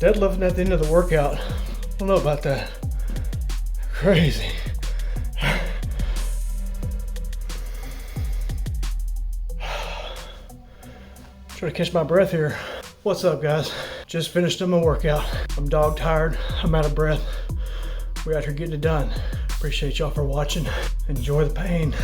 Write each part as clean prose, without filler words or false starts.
Deadlifting at the end of the workout. I don't know about that. Crazy. Try to catch my breath here. What's up, guys? Just finished up my workout. I'm dog tired. I'm out of breath. We're out here getting it done. Appreciate y'all for watching. Enjoy the pain.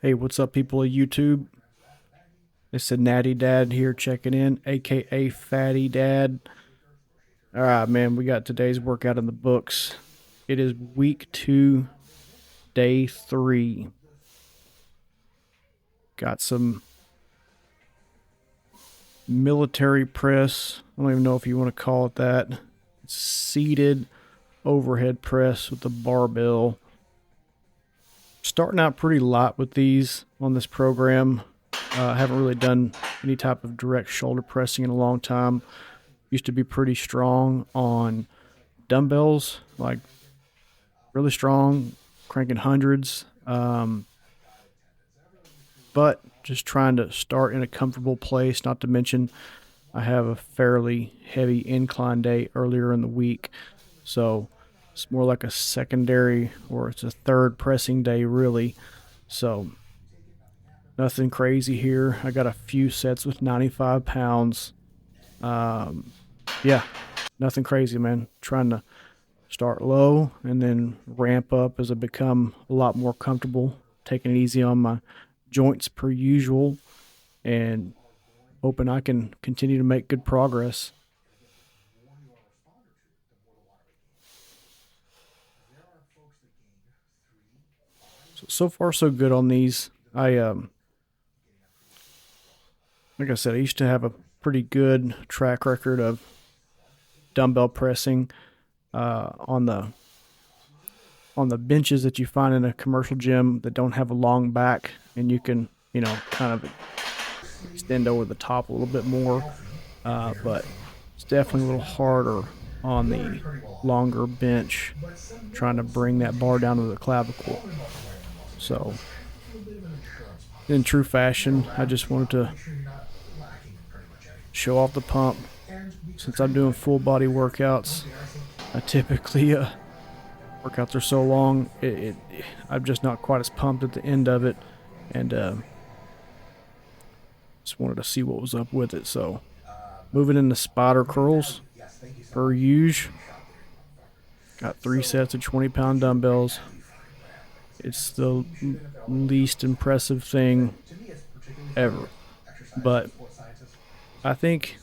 Hey, what's up, people of YouTube? It's a Natty Dad here checking in, aka Fatty Dad. All right, man, we got today's workout in the books. It is week 2, day 3. Got some military press. I don't even know if you want to call it that. It's seated overhead press with a barbell. Starting out pretty light with these on this program. I haven't really done any type of direct shoulder pressing in a long time. Used to be pretty strong on dumbbells, like really strong, cranking hundreds. But just trying to start in a comfortable place, not to mention I have a fairly heavy incline day earlier in the week. So it's more like a secondary, or it's a third pressing day, really. So nothing crazy here. I got a few sets with 95 pounds. Yeah, nothing crazy, man. Trying to start low and then ramp up as I become a lot more comfortable. Taking it easy on my joints per usual, and hoping I can continue to make good progress. So far, so good on these. Like I said, I used to have a pretty good track record of dumbbell pressing on the benches that you find in a commercial gym that don't have a long back, and you can, kind of extend over the top a little bit more. But it's definitely a little harder on the longer bench, trying to bring that bar down to the clavicle. So, in true fashion, I just wanted to show off the pump. Since I'm doing full body workouts, I typically workouts are so long, I'm just not quite as pumped at the end of it, and just wanted to see what was up with it. So moving into spider curls per usual. Got 3 sets of 20-pound dumbbells. It's the least impressive thing ever, but I think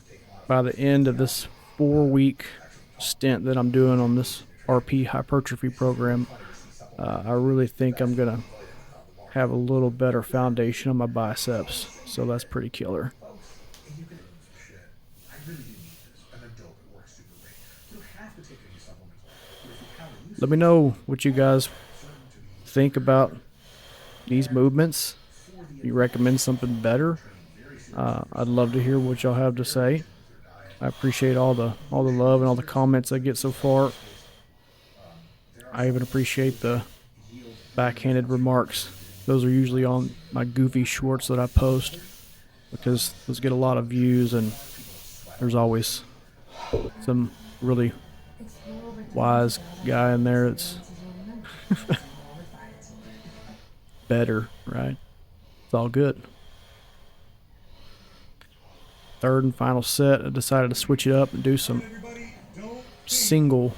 by the end of this 4-week stint that I'm doing on this RP hypertrophy program, I really think I'm gonna have a little better foundation on my biceps, so that's pretty killer. Let me know what you guys think about these movements. You recommend something better? I'd love to hear what y'all have to say. I appreciate all the love and all the comments I get so far. I even appreciate the backhanded remarks. Those are usually on my goofy shorts that I post, because those get a lot of views, and there's always some really wise guy in there that's better, right? It's all good. Third and final set, I decided to switch it up and do some single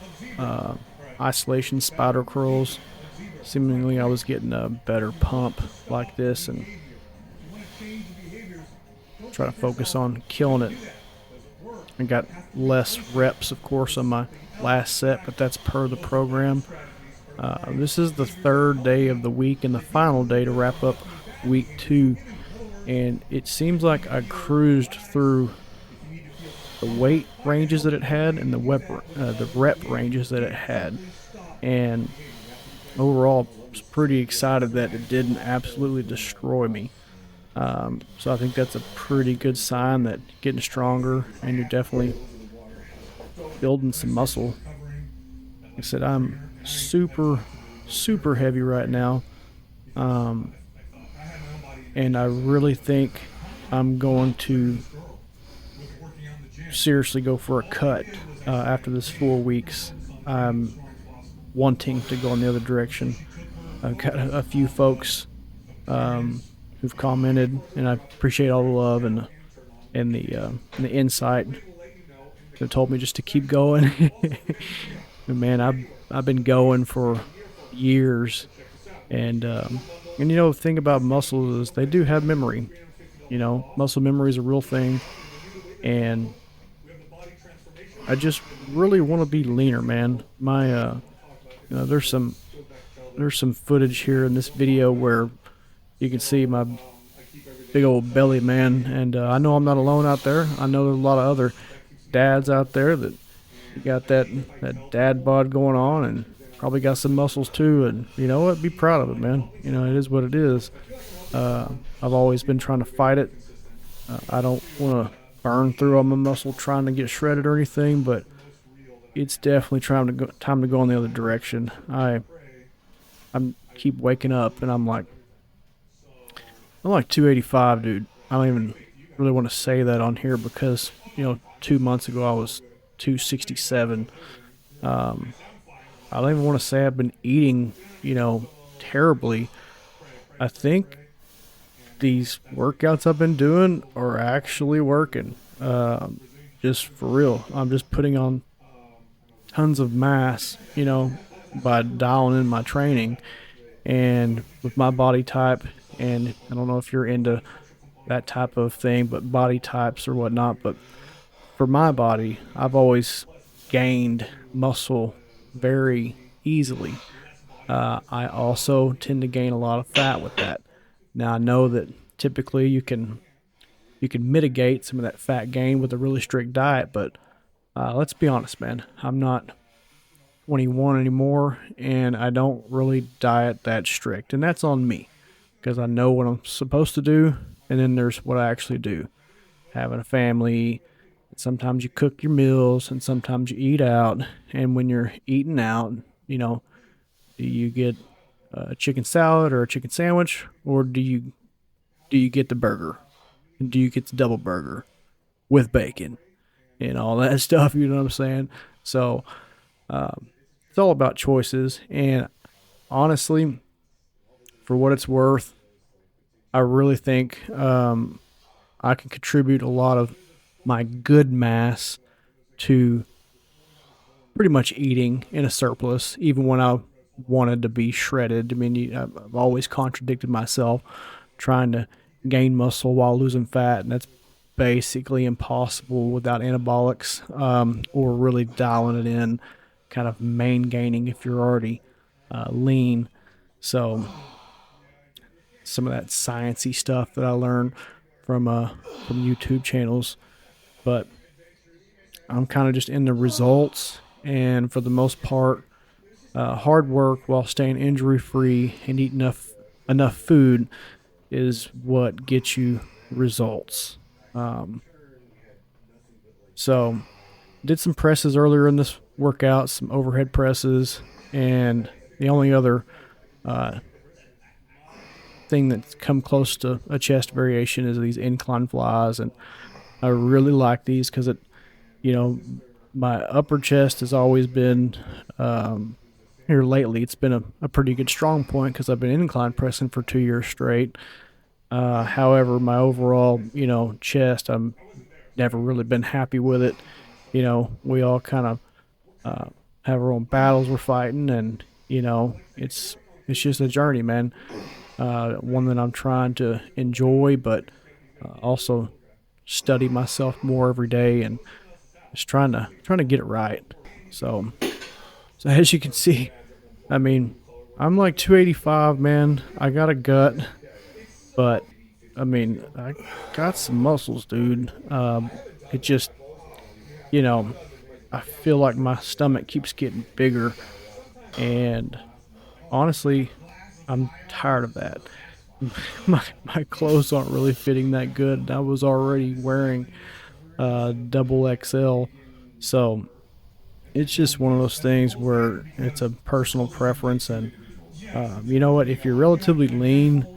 isolation spider curls. Seemingly I was getting a better pump like this, and try to focus on killing it. I got less reps, of course, on my last set, but that's per the program. This is the 3rd day of the week and the final day to wrap up week 2, and it seems like I cruised through the weight ranges that it had and the rep ranges that it had, and overall I was pretty excited that it didn't absolutely destroy me. So I think that's a pretty good sign that you're getting stronger, and you're definitely building some muscle. Like I said, I'm super heavy right now. Um, and I really think I'm going to seriously go for a cut after this 4 weeks. I'm wanting to go in the other direction. I've got a few folks who've commented, and I appreciate all the love and the insight. They told me just to keep going. And man, I've been going for years, and you know the thing about muscles is they do have memory. You know, muscle memory is a real thing, and I just really want to be leaner, man. You know, there's some footage here in this video where you can see my big old belly, man, and I know I'm not alone out there. I know there's a lot of other dads out there that got that dad bod going on, and probably got some muscles too. And you know what? Be proud of it, man. You know, it is what it is. Uh, I've always been trying to fight it. I don't want to burn through all my muscle trying to get shredded or anything, but it's definitely time to go in the other direction. I'm keep waking up and I'm like 285, dude. I don't even really want to say that on here because, you know, 2 months ago I was 267. Um, I don't even want to say I've been eating, you know, terribly. I think these workouts I've been doing are actually working. Just for real. I'm just putting on tons of mass, you know, by dialing in my training and with my body type. And I don't know if you're into that type of thing, but body types or whatnot. But for my body, I've always gained muscle very easily. I also tend to gain a lot of fat with that. Now I know that typically you can mitigate some of that fat gain with a really strict diet, but let's be honest, man. I'm not 21 anymore, and I don't really diet that strict, and that's on me because I know what I'm supposed to do, and then there's what I actually do. Having a family, sometimes you cook your meals, and sometimes you eat out, and when you're eating out, you know, do you get a chicken salad or a chicken sandwich, or do you get the burger? And do you get the double burger with bacon and all that stuff? You know what I'm saying? So it's all about choices. And honestly, for what it's worth, I really think I can contribute a lot of my good mass to pretty much eating in a surplus, even when I wanted to be shredded. I mean, I've always contradicted myself trying to gain muscle while losing fat, and that's basically impossible without anabolics or really dialing it in, kind of main gaining if you're already lean. So some of that sciencey stuff that I learned from YouTube channels, but I'm kind of just in the results, and for the most part, hard work while staying injury free and eat enough food is what gets you results. Um, so did some presses earlier in this workout, some overhead presses, and the only other uh, thing that's come close to a chest variation is these incline flies, and I really like these because it, you know, my upper chest has always been here lately. It's been a pretty good strong point because I've been incline pressing for 2 years straight. However, my overall, you know, chest, I'm never really been happy with it. You know, we all kind of have our own battles we're fighting, and you know, it's just a journey, man. One that I'm trying to enjoy, but also study myself more every day, and just trying to get it right. So, so as you can see, I mean, I'm like 285, man. I got a gut, but I mean, I got some muscles, dude. It just, you know, I feel like my stomach keeps getting bigger, and honestly, I'm tired of that. My clothes aren't really fitting that good. I was already wearing double XL, so it's just one of those things where it's a personal preference. And you know what? If you're relatively lean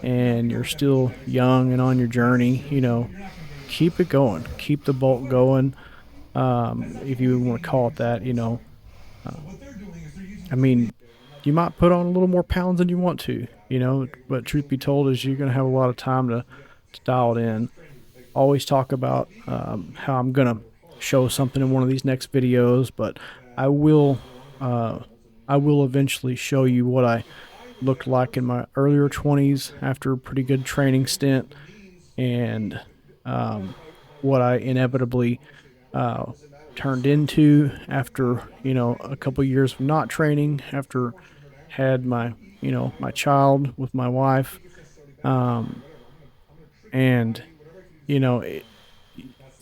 and you're still young and on your journey, keep it going, keep the bulk going. If you want to call it that, I mean, you might put on a little more pounds than you want to, but truth be told, is you're going to have a lot of time to dial it in. Always talk about how I'm going to show something in one of these next videos, but I will, uh, I will eventually show you what I looked like in my earlier 20s after a pretty good training stint, and um, what I inevitably uh, turned into after a couple years of not training, after had my child with my wife, um, and it,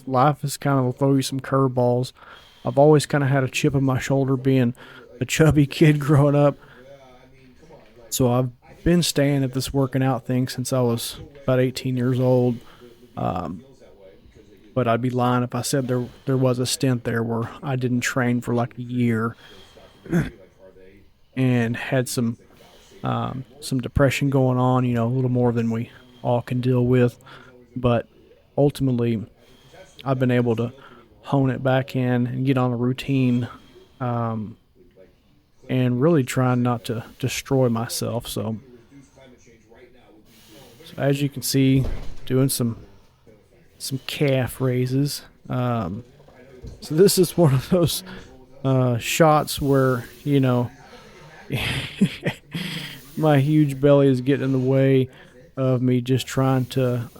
life is kind of throw you some curveballs. I've always kind of had a chip on my shoulder being a chubby kid growing up, so I've been staying at this working out thing since I was about 18 years old. Um, but I'd be lying if I said there was a stint there where I didn't train for like a year and had some depression going on. A little more than we all can deal with. But ultimately, I've been able to hone it back in and get on a routine, um, and really trying not to destroy myself. So as you can see, doing some calf raises. So this is one of those shots where my huge belly is getting in the way of me just trying to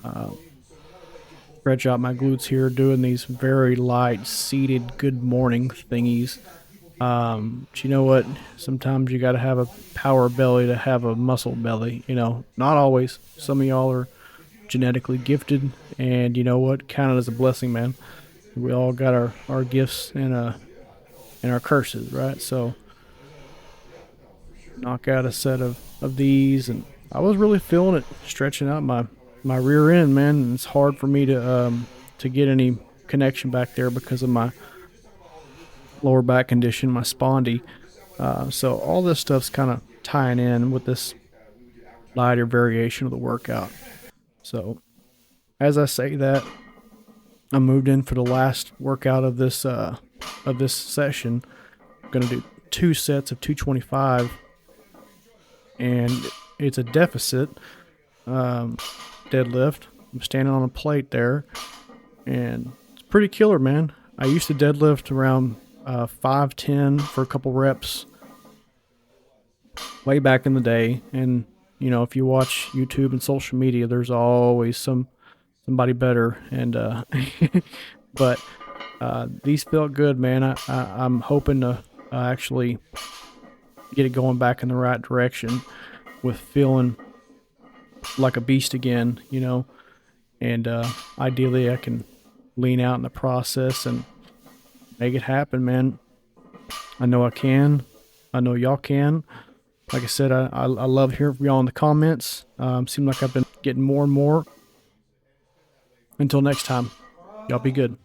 stretch out my glutes here, doing these very light seated good morning thingies. But you know what? Sometimes you got to have a power belly to have a muscle belly. Not always. Some of y'all are genetically gifted, and you know what? Count it as a blessing, man. We all got our gifts and our curses, right? So knock out a set of these, and I was really feeling it, stretching out my rear end, man. And it's hard for me to get any connection back there because of my lower back condition, my spondy. So all this stuff's kind of tying in with this lighter variation of the workout. So as I say that, I moved in for the last workout of this session. I'm gonna do 2 sets of 225, and it's a deficit deadlift. I'm standing on a plate there, and it's pretty killer, man. I used to deadlift around 510 for a couple reps way back in the day, and if you watch YouTube and social media, there's always somebody better, and but these felt good, man. I'm hoping to actually get it going back in the right direction with feeling like a beast again, and ideally I can lean out in the process and make it happen, man. I know I can. I know y'all can. Like I said, I love hearing from y'all in the comments. Seems like I've been getting more and more. Until next time, y'all be good.